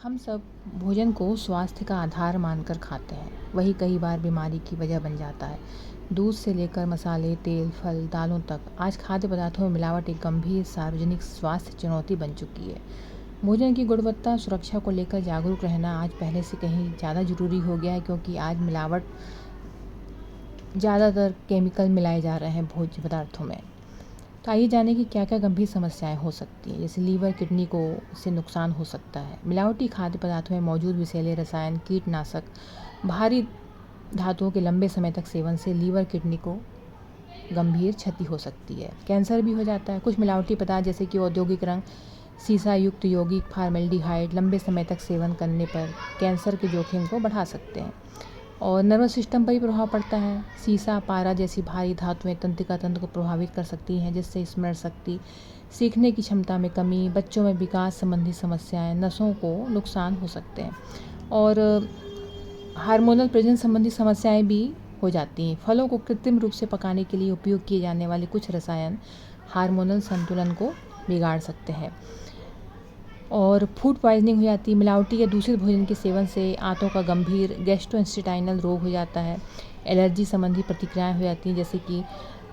हम सब भोजन को स्वास्थ्य का आधार मानकर खाते हैं, वही कई बार बीमारी की वजह बन जाता है। दूध से लेकर मसाले, तेल, फल, दालों तक आज खाद्य पदार्थों में मिलावट एक गंभीर सार्वजनिक स्वास्थ्य चुनौती बन चुकी है। भोजन की गुणवत्ता सुरक्षा को लेकर जागरूक रहना आज पहले से कहीं ज़्यादा ज़रूरी हो गया है, क्योंकि आज मिलावट ज़्यादातर केमिकल मिलाए जा रहे हैं भोज्य पदार्थों में। तो आइए जानें कि क्या क्या गंभीर समस्याएं हो सकती हैं, जैसे लीवर, किडनी को इससे नुकसान हो सकता है। मिलावटी खाद्य पदार्थों में मौजूद विषैले रसायन, कीटनाशक, भारी धातुओं के लंबे समय तक सेवन से लीवर, किडनी को गंभीर क्षति हो सकती है। कैंसर भी हो जाता है। कुछ मिलावटी पदार्थ जैसे कि औद्योगिक रंग, सीसा युक्त यौगिक, फार्मेल्डिहाइड लंबे समय तक सेवन करने पर कैंसर के जोखिम को बढ़ा सकते हैं। और नर्वस सिस्टम पर भी प्रभाव पड़ता है। सीसा, पारा जैसी भारी धातुएं तंत्रिका तंत्र को प्रभावित कर सकती हैं, जिससे स्मरण शक्ति, सीखने की क्षमता में कमी, बच्चों में विकास संबंधी समस्याएं, नसों को नुकसान हो सकते हैं और हार्मोनल प्रेजेंस संबंधी समस्याएं भी हो जाती हैं। फलों को कृत्रिम रूप से पकाने के लिए उपयोग किए जाने वाले कुछ रसायन हार्मोनल संतुलन को बिगाड़ सकते हैं और फूड पॉइजनिंग हो जाती है। मिलावटी या दूषित भोजन के सेवन से आंतों का गंभीर गैस्ट्रोइंटेस्टाइनल रोग हो जाता है। एलर्जी संबंधी प्रतिक्रियाएं हो जाती हैं, जैसे कि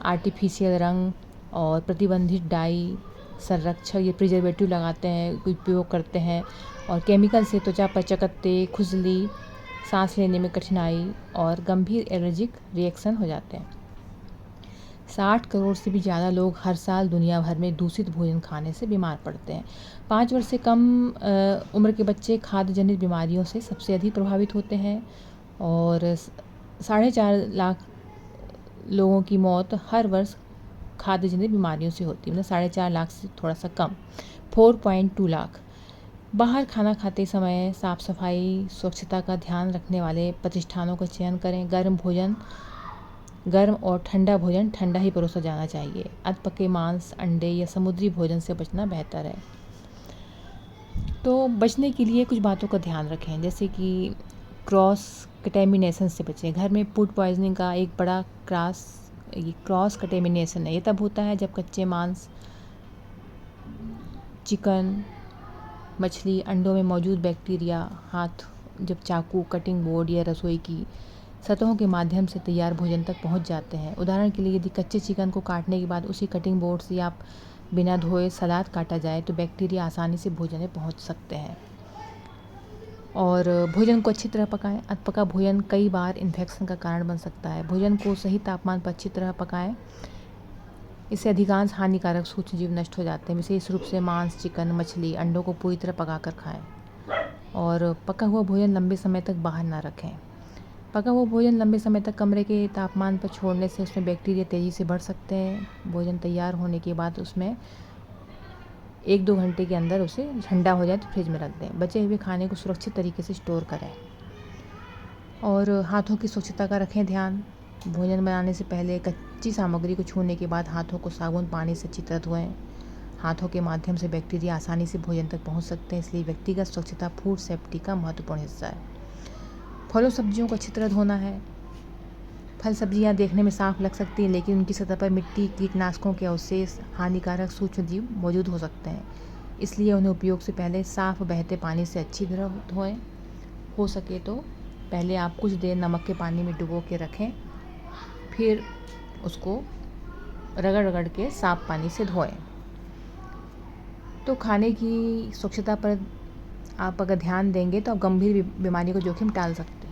आर्टिफिशियल रंग और प्रतिबंधित डाई, संरक्षक, ये प्रिजर्वेटिव लगाते हैं, उपयोग करते हैं और केमिकल से त्वचा पर चकत्ते, खुजली, सांस लेने में कठिनाई और गंभीर एलर्जिक रिएक्शन हो जाते हैं। 60 करोड़ से भी ज़्यादा लोग हर साल दुनिया भर में दूषित भोजन खाने से बीमार पड़ते हैं। 5 वर्ष से कम उम्र के बच्चे खाद्य जनित बीमारियों से सबसे अधिक प्रभावित होते हैं और 4.5 लाख लोगों की मौत हर वर्ष खाद्य जनित बीमारियों से होती है, मतलब 4.5 लाख से थोड़ा सा कम, 4.2 लाख। बाहर खाना खाते समय साफ सफाई, स्वच्छता का ध्यान रखने वाले प्रतिष्ठानों का चयन करें। गर्म और ठंडा भोजन ठंडा ही परोसा जाना चाहिए। अधपके मांस, अंडे या समुद्री भोजन से बचना बेहतर है। तो बचने के लिए कुछ बातों का ध्यान रखें, जैसे कि क्रॉस कंटेमिनेशन से बचें। घर में फूड पॉइजनिंग का एक बड़ा क्रॉस कंटेमिनेशन है। ये तब होता है जब कच्चे मांस, चिकन, मछली, अंडों में मौजूद बैक्टीरिया हाथ, जब चाकू, कटिंग बोर्ड या रसोई की सतहों के माध्यम से तैयार भोजन तक पहुंच जाते हैं। उदाहरण के लिए, यदि कच्चे चिकन को काटने के बाद उसी कटिंग बोर्ड से आप बिना धोए सलाद काटा जाए तो बैक्टीरिया आसानी से भोजन में पहुंच सकते हैं। और भोजन को अच्छी तरह पकाएं। अधपका भोजन कई बार इन्फेक्शन का कारण बन सकता है। भोजन को सही तापमान पर अच्छी तरह पकाएं, इससे अधिकांश हानिकारक सूक्ष्मजीव नष्ट हो जाते हैं। विशेष रूप से मांस, चिकन, मछली, अंडों को पूरी तरह पकाकर खाएं और पका हुआ भोजन लंबे समय तक बाहर ना रखें। पका हुआ भोजन लंबे समय तक कमरे के तापमान पर छोड़ने से उसमें बैक्टीरिया तेज़ी से बढ़ सकते हैं। भोजन तैयार होने के बाद उसमें 1-2 घंटे के अंदर उसे ठंडा हो जाए तो फ्रिज में रख दें। बचे हुए खाने को सुरक्षित तरीके से स्टोर करें और हाथों की स्वच्छता का रखें ध्यान। भोजन बनाने से पहले कच्ची सामग्री को छूने के बाद हाथों को साबुन पानी से अच्छी तरह धोएं। हाथों के माध्यम से बैक्टीरिया आसानी से भोजन तक पहुंच सकते हैं, इसलिए व्यक्तिगत स्वच्छता फूड सेफ्टी का महत्वपूर्ण हिस्सा है। फलों सब्जियों को अच्छी तरह धोना है। फल सब्जियां देखने में साफ लग सकती हैं, लेकिन उनकी सतह पर मिट्टी, कीटनाशकों के अवशेष, हानिकारक सूक्ष्मजीव मौजूद हो सकते हैं, इसलिए उन्हें उपयोग से पहले साफ बहते पानी से अच्छी तरह धोएं। हो सके तो पहले आप कुछ देर नमक के पानी में डुबो के रखें, फिर उसको रगड़ रगड़ के साफ पानी से धोएं। तो खाने की स्वच्छता पर आप अगर ध्यान देंगे तो आप गंभीर बीमारी का जोखिम टाल सकते हैं।